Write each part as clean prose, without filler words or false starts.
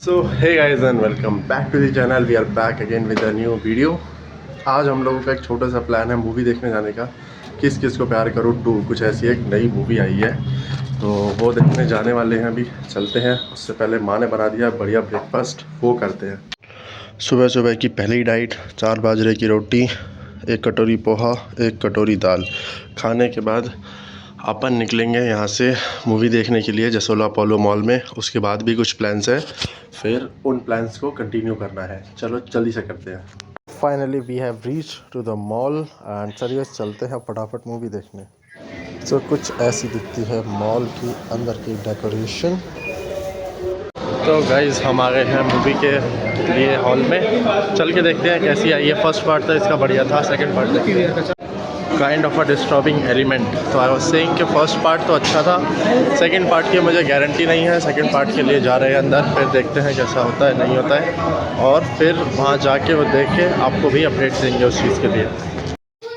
So hey guys and welcome back to the channel. We are back again with a new video. आज हम लोगों का एक छोटा सा प्लान है मूवी देखने जाने का। किस किस को प्यार करूँ 2 कुछ ऐसी एक नई मूवी आई है, तो वो देखने जाने वाले हैं। अभी चलते हैं। उससे पहले माँ ने बना दिया बढ़िया ब्रेकफास्ट, वो करते हैं। सुबह सुबह की पहली डाइट 4 बाजरे की रोटी, 1 कटोरी पोहा, 1 कटोरी दाल। खाने के बाद अपन निकलेंगे यहाँ से मूवी देखने के लिए जसोला अपोलो मॉल में। उसके बाद भी कुछ प्लान्स है, फिर उन प्लान्स को कंटिन्यू करना है। चलो जल्दी से करते हैं। Finally we have reach to the mall and चलिए चलते हैं फटाफट मूवी देखने। तो कुछ ऐसी दिखती है मॉल की अंदर की डेकोरेशन। तो गाइज़ हम आ गए हैं मूवी के लिए हॉल में। चल के देखते हैं कैसी आई है। फर्स्ट पार्ट तो इसका बढ़िया था, सेकंड पार्ट देखते हैं। Kind of a disturbing element. तो आई वाज सेइंग कि फर्स्ट पार्ट तो अच्छा था, सेकंड पार्ट की मुझे गारंटी नहीं है। सेकंड पार्ट के लिए जा रहे हैं अंदर, फिर देखते हैं कैसा होता है नहीं होता है, और फिर वहाँ जाके वो देख के आपको भी अपडेट देंगे उस चीज़ के लिए।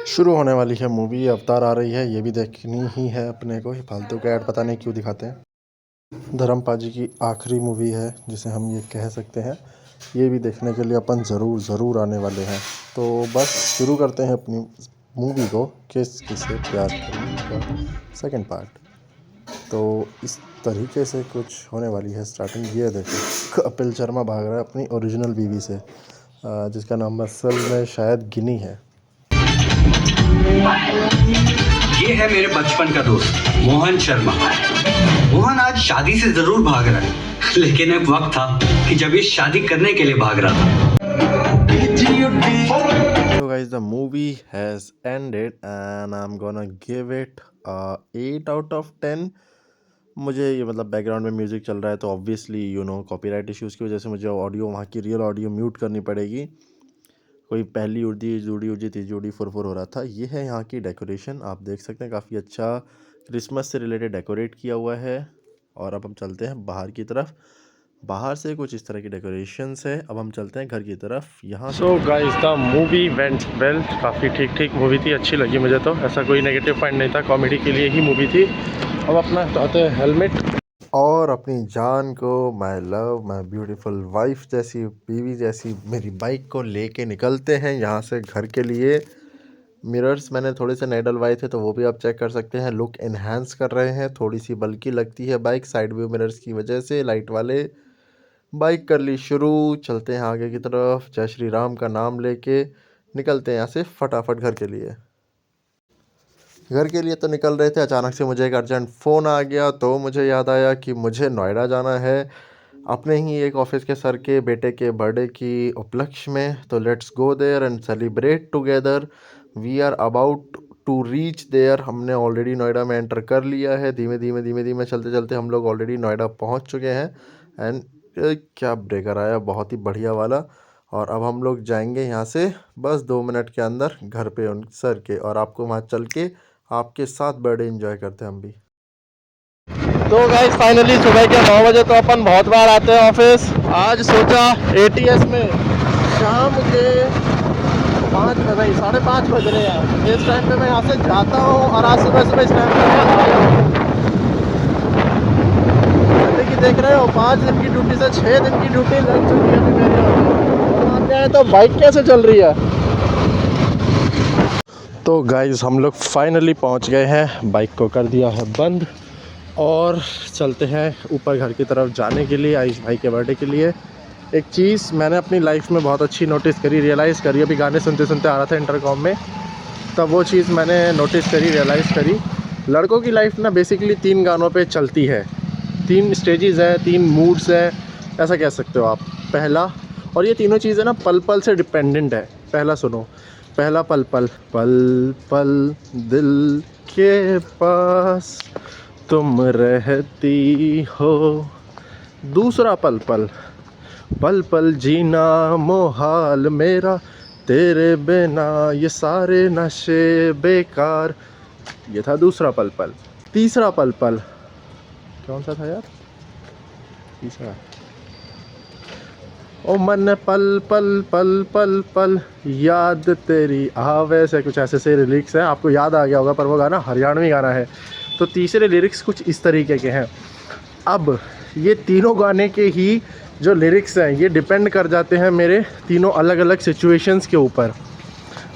शुरू होने वाली है मूवी, अवतार आ रही है, ये भी देखनी ही है अपने को। ये फालतू का ऐड पता नहीं क्यों दिखाते हैं। धर्मपाल जी की आखिरी मूवी है जिसे हम ये कह सकते हैं। ये भी देखने के लिए अपन ज़रूर आने वाले हैं। तो बस शुरू करते हैं अपनी मूवी को, किस किसे प्यार करूँगा सेकंड पार्ट। तो इस तरीके से कुछ होने वाली है स्टार्टिंग। ये देखो कपिल शर्मा भाग रहा है अपनी ओरिजिनल बीवी से, जिसका नाम असल में शायद गिनी है। ये है मेरे बचपन का दोस्त मोहन शर्मा। मोहन आज शादी से जरूर भाग रहा है, लेकिन एक वक्त था कि जब ये शादी करने के लिए भाग रहा था। So guys, the movie has ended and I'm gonna give it a 8 out of 10। मुझे ये मतलब बैकग्राउंड में म्यूज़िक चल रहा है तो ऑब्वियसली कॉपीराइट इश्यूज़ की वजह से मुझे ऑडियो, वहाँ की रियल ऑडियो म्यूट करनी पड़ेगी। कोई पहली उड़ी जुड़ी उड़ी तीसरी उड़ी फुरफुर हो रहा था। ये है यहाँ की डेकोरेशन, आप देख सकते हैं काफ़ी अच्छा क्रिसमस से रिलेटेड डेकोरेट किया हुआ है। और अब हम चलते हैं बाहर की तरफ। बाहर से कुछ इस तरह की डेकोरेशंस है। अब हम चलते हैं घर की तरफ। यहाँ so guys the movie went well. काफ़ी ठीक मूवी थी, अच्छी लगी मुझे तो। ऐसा कोई नेगेटिव पॉइंट नहीं था, कॉमेडी के लिए ही मूवी थी। अब अपना चाहते हैं हेलमेट और अपनी जान को, my love my beautiful wife जैसी, बीवी जैसी मेरी बाइक को लेके निकलते हैं यहाँ से घर के लिए। मिरर्स मैंने थोड़े से नए डलवाए थे, तो वो भी आप चेक कर सकते हैं। लुक इन्हांस कर रहे हैं, थोड़ी सी बल्कि लगती है बाइक साइड व्यू मिरर्स की वजह से, लाइट वाले। बाइक कर ली शुरू, चलते हैं आगे की तरफ। जय श्री राम का नाम लेके निकलते हैं यहाँ से फटाफट घर के लिए। घर के लिए तो निकल रहे थे, अचानक से मुझे एक अर्जेंट फ़ोन आ गया, तो मुझे याद आया कि मुझे नोएडा जाना है अपने ही एक ऑफिस के सर के बेटे के बर्थडे की उपलक्ष्य में। तो let's go there and celebrate together. We are about to reach there. हमने ऑलरेडी नोएडा में एंटर कर लिया है। धीमे धीमे चलते चलते हम लोग ऑलरेडी नोएडा पहुंच चुके हैं। एंड क्या ब्रेकर आया, बहुत ही बढ़िया वाला। और अब हम लोग जाएंगे यहाँ से बस 2 मिनट के अंदर घर पे उन सर के, और आपको वहाँ चल के आपके साथ बर्थडे एंजॉय करते हैं हम भी। तो गाइस फाइनली सुबह के 9 बजे तो अपन बहुत बार आते हैं ऑफिस। आज सोचा ATS में शाम के 5:30 बज रहे हैं, इस टाइम पे मैं यहाँ से जाता हूँ। और आज सुबह इस टाइम पे मैं आया हूँ। जैसे कि देख रहे हो 5 दिन की ड्यूटी से 6 दिन की ड्यूटी लग चुकी है मेरी। और वहाँ पे आए तो बाइक कैसे चल रही है। तो गाइस हम लोग फाइनली पहुंच गए हैं, बाइक को कर दिया है बंद और चलते हैं ऊपर घर की तरफ जाने के लिए आयुष भाई के बर्थडे के लिए। एक चीज़ मैंने अपनी लाइफ में बहुत अच्छी नोटिस करी, रियलाइज़ करी। अभी गाने सुनते सुनते आ रहा था इंटरकॉम में, तब वो चीज़ मैंने नोटिस करी, रियलाइज़ करी। लड़कों की लाइफ ना बेसिकली 3 गानों पे चलती है, 3 स्टेजेस है, 3 मूड्स है, ऐसा कह सकते हो आप। पहला, और ये तीनों चीज़ें ना पल पल से डिपेंडेंट है। पहला सुनो, पहला पल पल पल पल दिल के पास तुम रहती हो। दूसरा पल पल पल पल जीना मोहाल मेरा, तेरे बिना ये सारे नशे बेकार। ये था दूसरा पल पल। तीसरा पल पल कौन सा था यार तीसरा? ओ मन पल पल पल पल पल याद तेरी आवे से, कुछ ऐसे लिरिक्स हैं, आपको याद आ गया होगा, पर वो गाना हरियाणवी गाना है। तो तीसरे लिरिक्स कुछ इस तरीके के हैं। अब ये तीनों गाने के ही जो लिरिक्स हैं ये डिपेंड कर जाते हैं मेरे तीनों अलग अलग सिचुएशंस के ऊपर,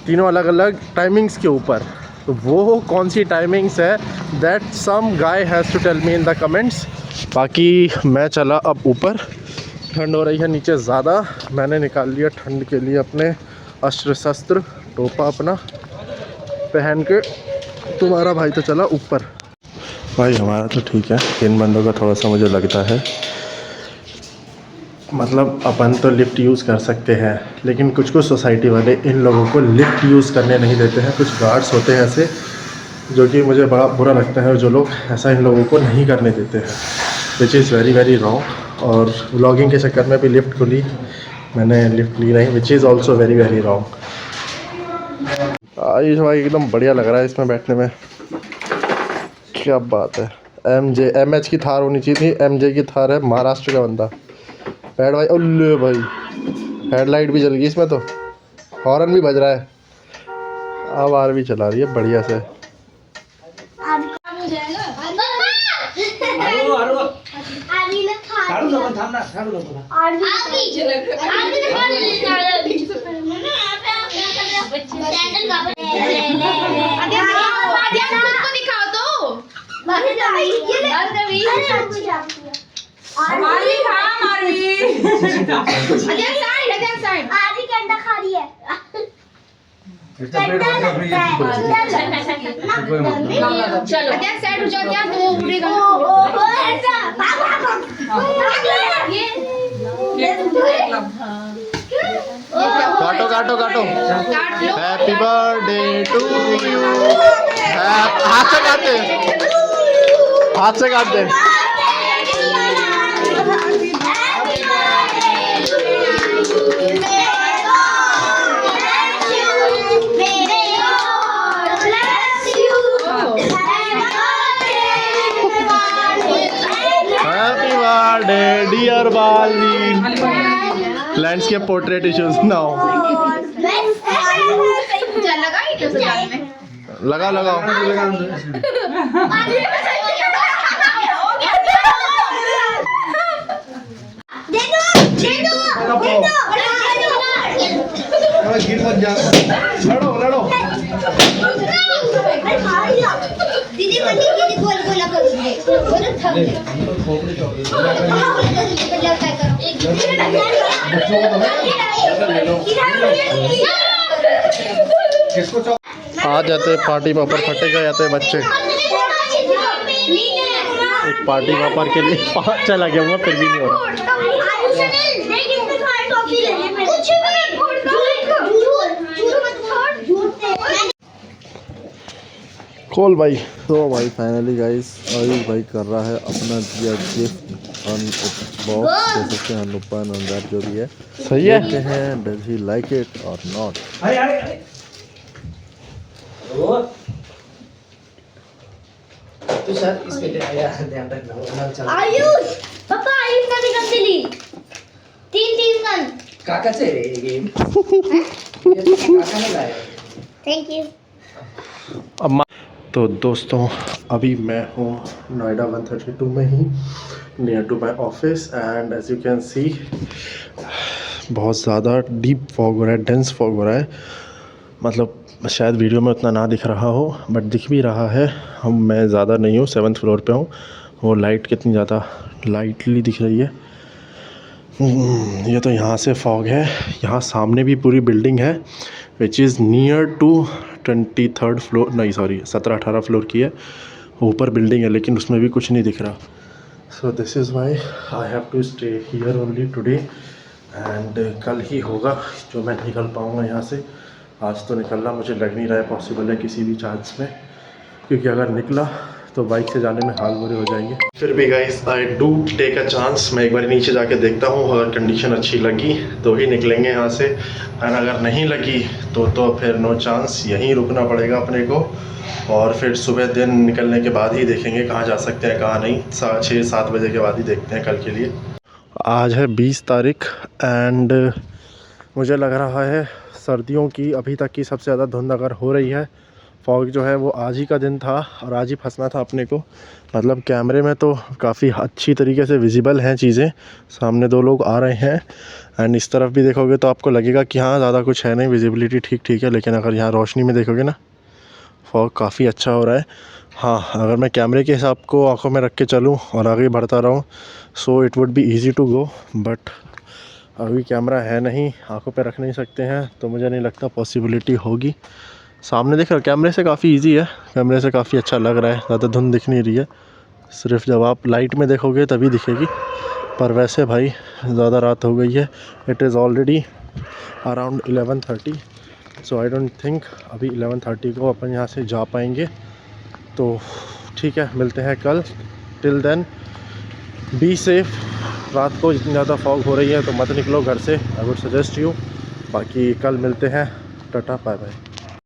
तीनों अलग अलग टाइमिंग्स के ऊपर। तो वो कौन सी टाइमिंग्स है that some guy has to tell me in the comments. बाकी मैं चला अब ऊपर, ठंड हो रही है नीचे ज़्यादा। मैंने निकाल लिया ठंड के लिए अपने अस्त्र शस्त्र, टोपा अपना पहन के। तुम्हारा भाई तो चला ऊपर। भाई हमारा तो ठीक है, इन बंदों का थोड़ा सा मुझे लगता है, मतलब अपन तो लिफ्ट यूज़ कर सकते हैं लेकिन कुछ कुछ सोसाइटी वाले इन लोगों को लिफ्ट यूज़ करने नहीं देते हैं। कुछ गार्ड्स होते हैं ऐसे जो कि मुझे बड़ा बुरा लगता है, जो लोग ऐसा इन लोगों को नहीं करने देते हैं, which is very very wrong. और व्लॉगिंग के चक्कर में भी लिफ्ट को ली, मैंने लिफ्ट ली नहीं, which is also very very wrong. Ayush भाई एकदम बढ़िया लग रहा है इसमें बैठने में, क्या बात है। MH की थार होनी चाहिए थी, MJ की थार है, महाराष्ट्र का बंदा। बैठ भाई, उल्लू भाई, हेडलाइट भी जल गई इसमें तो, हॉर्न भी बज रहा है, आवाज़ भी चला रही है बढ़िया से। काटो काटो काटो। Happy birthday to you. हाथ से काटते, हाथ से काटते। Happy birthday dear Bali. Landscape portrait issues now. लगाओ लगाओ। लड़ो लड़ो। दीदी गोल गोल आ जाते पार्टी पापड़ फटेगा जाते बच्चे। एक पार्टी पापड़ के लिए 5 चला गया हूँ, फिर भी नहीं हो रहा। खोल भाई। तो भाई फाइनली गाइस आयुष भाई कर रहा है अपना दिया गिफ्ट बॉक्स, कह सकते हैं अनओपन अंदर जो भी है। सही है, देखते हैं डज ही लाइक इट और नॉट। तो सर इस पे ध्यान रखना। आयुष पापा, आयुष का भी गन दिली, 3 गन काका से रे गेम काका ने लाया। Thank you. तो दोस्तों अभी मैं हूँ नोएडा 132 में ही, near to my office, and as you can see बहुत ज़्यादा डीप फॉग हो रहा है, डेंस फॉग हो रहा है। मतलब शायद वीडियो में उतना ना दिख रहा हो बट दिख भी रहा है। मैं ज़्यादा नहीं हूँ, 7th फ्लोर पे हूँ। वो लाइट कितनी ज़्यादा लाइटली दिख रही है। ये तो यहाँ से फॉग है, यहाँ सामने भी पूरी बिल्डिंग है which is near to 23rd floor, नहीं सॉरी 17-18 फ्लोर की है। ऊपर बिल्डिंग है लेकिन उसमें भी कुछ नहीं दिख रहा। So this is why I have to stay here only today, and कल ही होगा जो मैं निकल पाऊँगा यहाँ से। आज तो निकलना मुझे लग नहीं रहा है पॉसिबल है किसी भी चांस में, क्योंकि अगर निकला तो बाइक से जाने में हाल बुरे हो जाएंगे। फिर भी guys I do take a chance, मैं एक बार नीचे जाके देखता हूँ, अगर कंडीशन अच्छी लगी तो ही निकलेंगे यहाँ से, और अगर नहीं लगी तो फिर नो चांस, यहीं रुकना पड़ेगा अपने को। और फिर सुबह दिन निकलने के बाद ही देखेंगे कहाँ जा सकते हैं कहाँ नहीं, 6-7 बजे के बाद ही देखते हैं कल के लिए। आज है 20 तारीख एंड मुझे लग रहा है सर्दियों की अभी तक की सबसे ज़्यादा धुंध अगर हो रही है फॉग जो है वो आज ही का दिन था और आज ही फंसना था अपने को। मतलब कैमरे में तो काफ़ी अच्छी तरीके से विजिबल हैं चीज़ें, सामने 2 लोग आ रहे हैं एंड इस तरफ भी देखोगे तो आपको लगेगा कि हाँ ज़्यादा कुछ है नहीं, विजिबिलिटी ठीक ठीक है। लेकिन अगर यहाँ रोशनी में देखोगे ना, फॉग काफ़ी अच्छा हो रहा है। हाँ, अगर मैं कैमरे के हिसाब को आंखों में रख के चलूँ और आगे बढ़ता रहूँ so it would be easy to go, but अभी कैमरा है नहीं, आंखों पे रख नहीं सकते हैं, तो मुझे नहीं लगता पॉसिबिलिटी होगी। सामने देख रहे हो कैमरे से काफ़ी इजी है, कैमरे से काफ़ी अच्छा लग रहा है, ज़्यादा धुंध दिख नहीं रही है, सिर्फ जब आप लाइट में देखोगे तभी दिखेगी। पर वैसे भाई ज़्यादा रात हो गई है, it is already around 11:30, so I don't think अभी 11:30 को अपन यहाँ से जा पाएंगे। तो ठीक है, मिलते हैं कल। Till then be safe. रात को जितनी ज़्यादा फॉग हो रही है तो मत निकलो घर से, आई वुड सजेस्ट यू। बाकी कल मिलते हैं, टाटा बाय बाय।